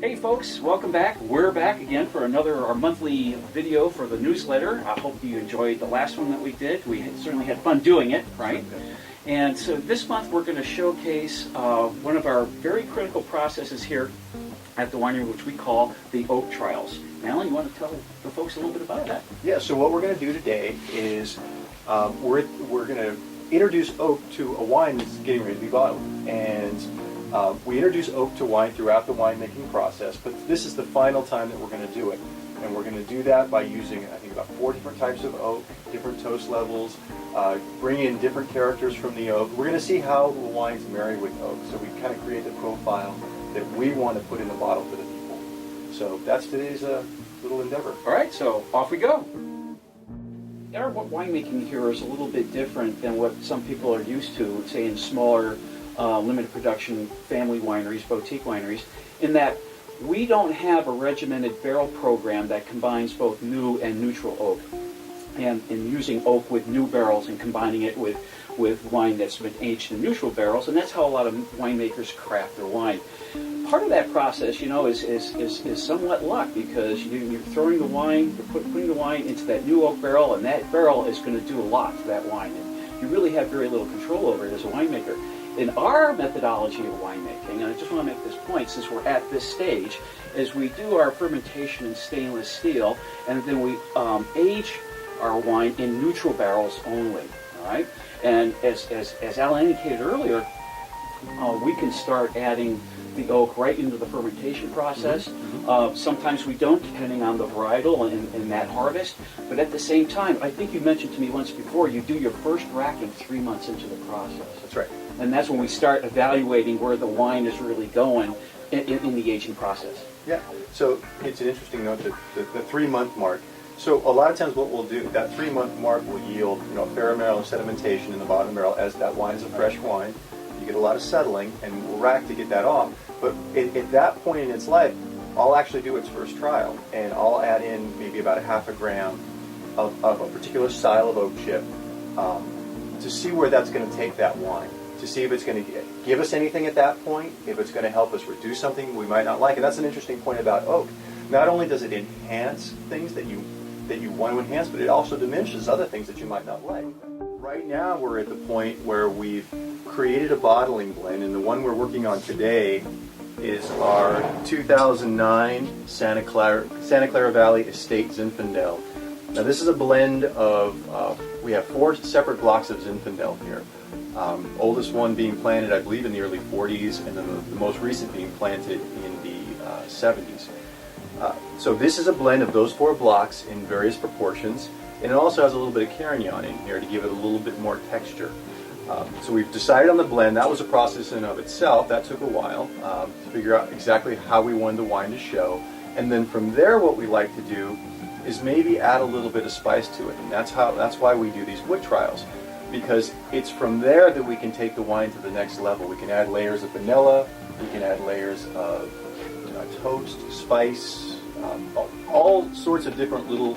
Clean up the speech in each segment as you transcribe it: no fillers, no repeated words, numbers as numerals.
Hey folks, welcome back. We're back again for our monthly video for the newsletter. I hope you enjoyed the last one that we did. We certainly had fun doing it, right? And so this month we're going to showcase one of our very critical processes here at the winery, which we call the oak trials. Alan, you want to tell the folks a little bit about that? Yeah, so what we're going to do today is we're going to introduce oak to a wine that's getting ready to be bottled. And we introduce oak to wine throughout the winemaking process, but this is the final time that we're going to do it. And we're going to do that by using, I think, about 4 different types of oak, different toast levels, bring in different characters from the oak. We're going to see how the wines marry with oak. So we kind of create the profile that we want to put in the bottle for the people. So that's today's little endeavor. All right, so off we go. Our winemaking here is a little bit different than what some people are used to, say in smaller limited production family wineries, boutique wineries, in that we don't have a regimented barrel program that combines both new and neutral oak, and in using oak with new barrels and combining it with wine that's been aged in neutral barrels, and that's how a lot of winemakers craft their wine. Part of that process, you know, is somewhat luck, because you're throwing the wine, you're putting the wine into that new oak barrel, and that barrel is going to do a lot to that wine, and you really have very little control over it as a winemaker. In our methodology of winemaking, and I just want to make this point since we're at this stage, is we do our fermentation in stainless steel, and then we age our wine in neutral barrels only. All right, and as Alan indicated earlier, we can start adding the oak right into the fermentation process. Sometimes we don't, depending on the varietal and that harvest. But at the same time, I think you mentioned to me once before, you do your first racking 3 months into the process. That's right. And that's when we start evaluating where the wine is really going in the aging process. Yeah, so it's an interesting note, the 3 month mark. So a lot of times what we'll do, that 3 month mark will yield, you know, a fair amount of sedimentation in the bottom barrel, as that wine is a fresh wine. You get a lot of settling, and we'll rack to get that off. But at that point in its life, I'll actually do its first trial, and I'll add in maybe about a half a gram of a particular style of oak chip to see where that's going to take that wine, to see if it's going to give us anything at that point, if it's going to help us reduce something we might not like. And that's an interesting point about oak. Not only does it enhance things that you want to enhance, but it also diminishes other things that you might not like. Right now we're at the point where we've created a bottling blend, and the one we're working on today is our 2009 Santa Clara Valley Estate Zinfandel. Now this is a blend of, we have 4 separate blocks of Zinfandel here. Oldest one being planted, I believe, in the early 40s, and then the most recent being planted in the 70s. So this is a blend of those 4 blocks in various proportions, and it also has a little bit of Carignan in here to give it a little bit more texture. So we've decided on the blend. That was a process in and of itself. That took a while to figure out exactly how we wanted the wine to show. And then from there, what we like to do is maybe add a little bit of spice to it. And that's why we do these wood trials, because it's from there that we can take the wine to the next level. We can add layers of vanilla, we can add layers of toast, spice, all sorts of different little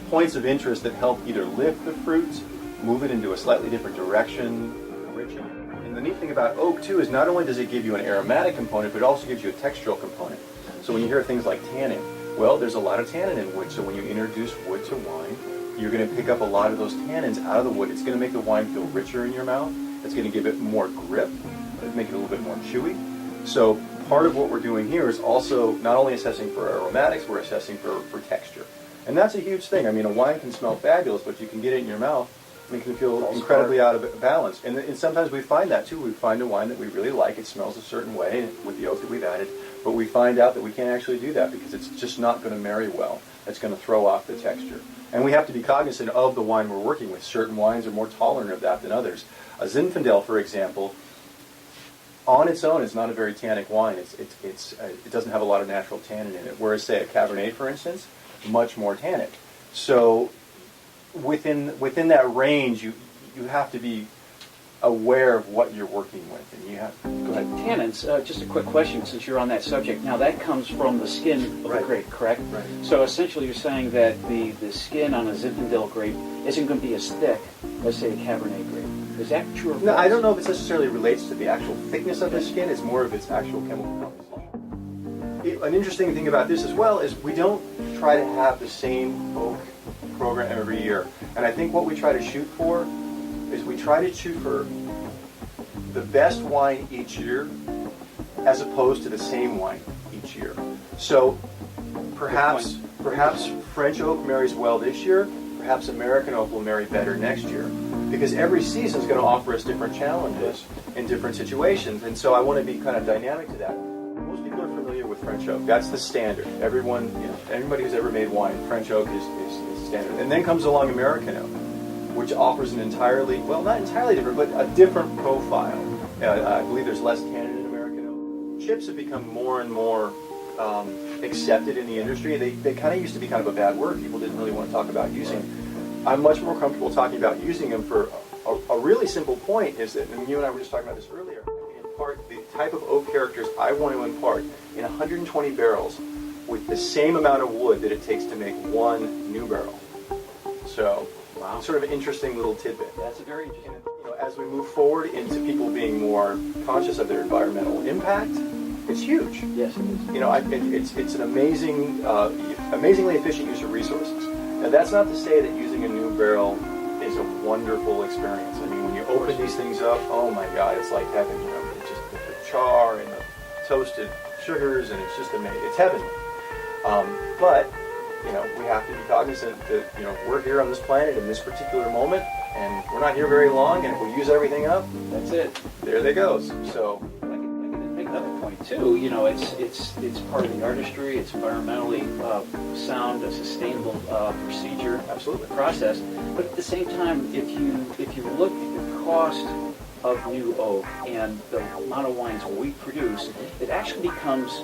points of interest that help either lift the fruits, move it into a slightly different direction, enrich it. And the neat thing about oak too is not only does it give you an aromatic component, but it also gives you a textural component. So when you hear things like tannin, well, there's a lot of tannin in wood, so when you introduce wood to wine, you're going to pick up a lot of those tannins out of the wood. It's going to make the wine feel richer in your mouth. It's going to give it more grip, make it a little bit more chewy. So part of what we're doing here is also not only assessing for aromatics, we're assessing for texture. And that's a huge thing. I mean, a wine can smell fabulous, but you can get it in your mouth and it can feel incredibly out of balance. And sometimes we find that too. We find a wine that we really like. It smells a certain way with the oak that we've added, but we find out that we can't actually do that because it's just not going to marry well. It's going to throw off the texture. And we have to be cognizant of the wine we're working with. Certain wines are more tolerant of that than others. A Zinfandel, for example, on its own, it's not a very tannic wine. It doesn't have a lot of natural tannin in it. Whereas, say, a Cabernet, for instance, much more tannic. So within that range, you have to be aware of what you're working with, and you have. Go ahead. Tannins. Just a quick question, since you're on that subject. Now that comes from the skin of the grape, correct? Right. So essentially, you're saying that the skin on a Zinfandel grape isn't going to be as thick as, say, a Cabernet grape. Is that true or false? No, I don't know if it necessarily relates to the actual thickness of the skin. It's more of its actual chemical composition. an interesting thing about this as well is we don't try to have the same oak program every year. And I think what we try to shoot for is we try to shoot for the best wine each year as opposed to the same wine each year. So perhaps French oak marries well this year, perhaps American oak will marry better next year, because every season is going to offer us different challenges in different situations. And so I want to be kind of dynamic to that. Most people are familiar with French oak. That's the standard. Everyone, anybody who's ever made wine, French oak is standard. And then comes along American oak, which offers an entirely, well, not entirely different, but a different profile. I believe there's less tannin in American oak. Chips have become more and more accepted in the industry. They kind of used to be kind of a bad word. People didn't really want to talk about using them. I'm much more comfortable talking about using them for a really simple point is that, and you and I were just talking about this earlier, impart the type of oak characters I want to impart in 120 barrels with the same amount of wood that it takes to make one new barrel. So, wow. Sort of an interesting little tidbit. That's a very interesting. As we move forward into people being more conscious of their environmental impact, it's huge. Yes, it is. It's an amazingly efficient use of resources. Now, that's not to say that using a new barrel is a wonderful experience. I mean, when you open these things up, oh my God, it's like heaven. It's just the char and the toasted sugars, and it's just amazing. It's heavenly. But we have to be cognizant that we're here on this planet in this particular moment, and we're not here very long. And if we use everything up, that's it. There they goes. So. Another point too, it's part of the artistry. It's environmentally sound, a sustainable procedure, absolutely process. But at the same time, if you look at the cost of new oak and the amount of wines we produce, it actually becomes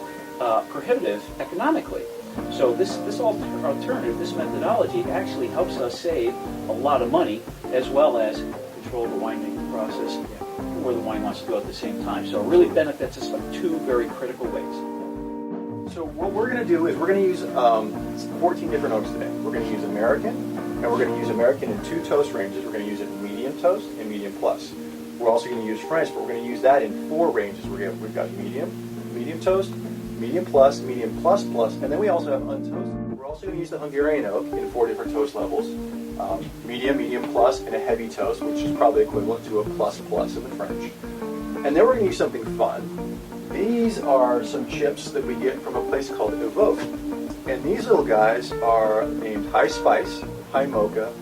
prohibitive economically. So this alternative, this methodology, actually helps us save a lot of money as well as control the winemaking process, where the wine wants to go at the same time. So it really benefits us in two very critical ways. So what we're going to do is we're going to use 14 different oaks today. We're going to use American, and we're going to use American in 2 toast ranges. We're going to use it in medium toast and medium plus. We're also going to use French, but we're going to use that in 4 ranges. We've got medium toast, medium plus, and then we also have untoasted. We're also going to use the Hungarian oak in 4 different toast levels. Medium plus, and a heavy toast, which is probably equivalent to a plus in the French. And then we're going to use something fun. These are some chips that we get from a place called Evoke. And these little guys are named High Spice, High Mocha,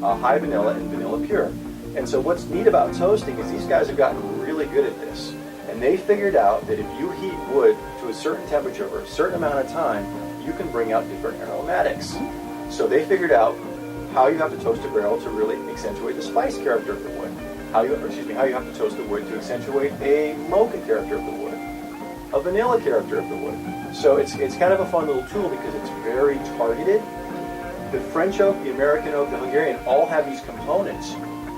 High Vanilla, and Vanilla Pure. And so what's neat about toasting is these guys have gotten really good at this. And they figured out that if you heat wood to a certain temperature for a certain amount of time, you can bring out different aromatics. So they figured out how you have to toast a barrel to really accentuate the spice character of the wood. How you have to toast the wood to accentuate a mocha character of the wood, a vanilla character of the wood. So it's kind of a fun little tool because it's very targeted. The French oak, the American oak, the Hungarian all have these components.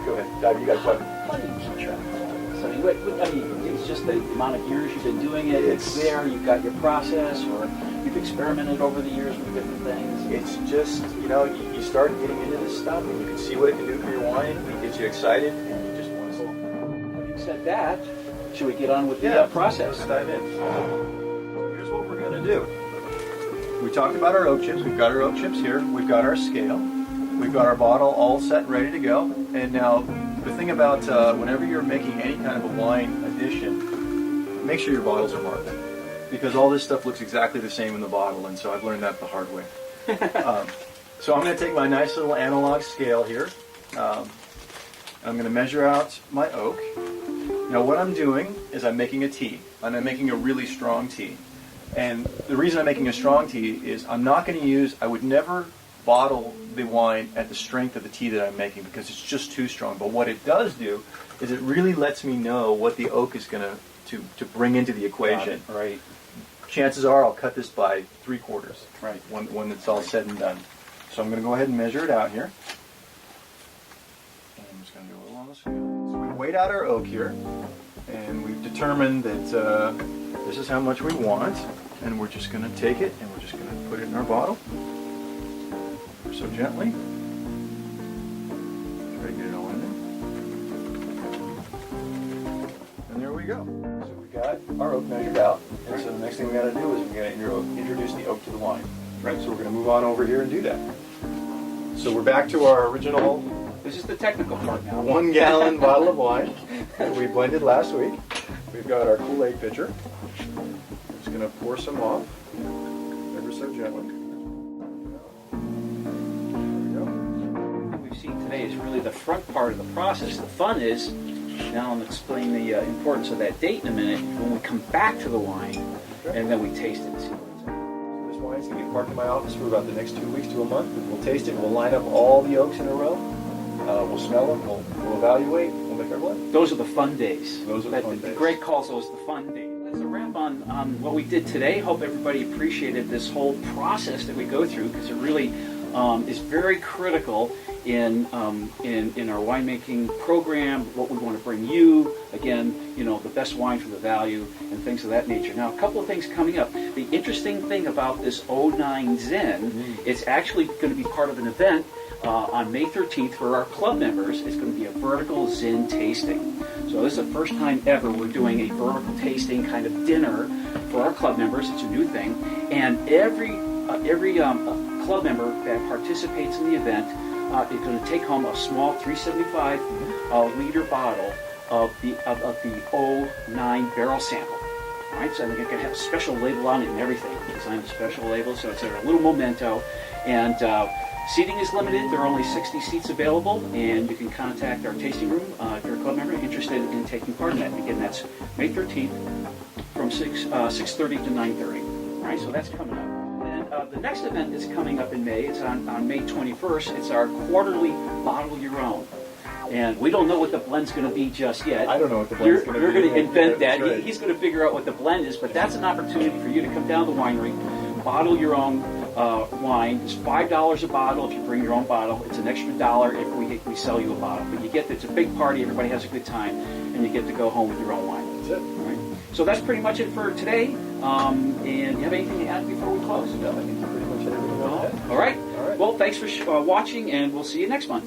Go ahead, Dave, you got a question. How do you keep track of all this? I mean, it's just the amount of years you've been doing it. It's there. You've got your process, or you've experimented over the years with different things. It's just, you start getting into this stuff and you can see what it can do for your wine. It gets you excited and you just want to. Having said that, should we get on with the process? Let's dive in. Here's what we're going to do. We talked about our oak chips. We've got our oak chips here. We've got our scale. We've got our bottle all set and ready to go. And now, the thing about whenever you're making any kind of a wine addition, make sure your bottles are marked. Because all this stuff looks exactly the same in the bottle, and so I've learned that the hard way. So I'm going to take my nice little analog scale here. I'm going to measure out my oak. Now what I'm doing is I'm making a tea, and I'm making a really strong tea. And the reason I'm making a strong tea is I would never bottle the wine at the strength of the tea that I'm making because it's just too strong. But what it does do is it really lets me know what the oak is going to bring into the equation. Right. Chances are I'll cut this by 3/4. Right. When it's all said and done. So I'm going to go ahead and measure it out here. And I'm just going to do a little on the scale. So we weighed out our oak here, and we've determined that this is how much we want, and we're just going to take it and we're just going to put it in our bottle. Ever so gently. Try to get it all in there. And there we go. So we got our oak measured out. And so the next thing we got to do is we got to introduce the oak to the wine. Right. So we're going to move on over here and do that. So we're back to our original. This is the technical part now. 1 gallon bottle of wine that we blended last week. We've got our Kool-Aid pitcher. I'm just going to pour some off, ever so gently. There we go. What we've seen today is really the front part of the process. The fun is, now I'll explain the importance of that date in a minute, when we come back to the wine, and then we taste it and see what it's like. This wine's going to be parked in my office for about the next 2 weeks to a month. We'll taste it, we'll line up all the oaks in a row. We'll smell them, we'll evaluate, we'll make our blend. Those are the fun days. Those are the fun days. Greg calls those the fun days. That's a wrap on what we did today. Hope everybody appreciated this whole process that we go through, because it really is very critical in our winemaking program, what we want to bring you. Again, you know, the best wine for the value and things of that nature. Now, a couple of things coming up. The interesting thing about this 09 Zin, it's actually going to be part of an event on May 13th for our club members. It's going to be a vertical Zin tasting. So this is the first time ever we're doing a vertical tasting kind of dinner for our club members. It's a new thing, and every club member that participates in the event is going to take home a small 375 liter bottle of the 09 barrel sample. All right, so you can have a special label on it and everything. Designed a special label, so it's a little memento. And seating is limited. There are only 60 seats available, and you can contact our tasting room if you're a club member interested in taking part in that. Again, that's May 13th from 6:30 to 9:30. All right, so that's coming up. And the next event is coming up in May. It's on May 21st. It's our quarterly Bottle Your Own. And we don't know what the blend's going to be just yet. I don't know what the blend's going to be. You're going to invent that. Right. He's going to figure out what the blend is, but that's an opportunity for you to come down to the winery, bottle your own wine. It's $5 a bottle if you bring your own bottle. It's an extra $1 if we sell you a bottle. But you get, it's a big party, everybody has a good time, and you get to go home with your own wine. That's it. All right. So that's pretty much it for today. And you have anything to add before we close? No, I think you pretty much hit everything on the head. All right. All right. Well, thanks for watching, and we'll see you next month.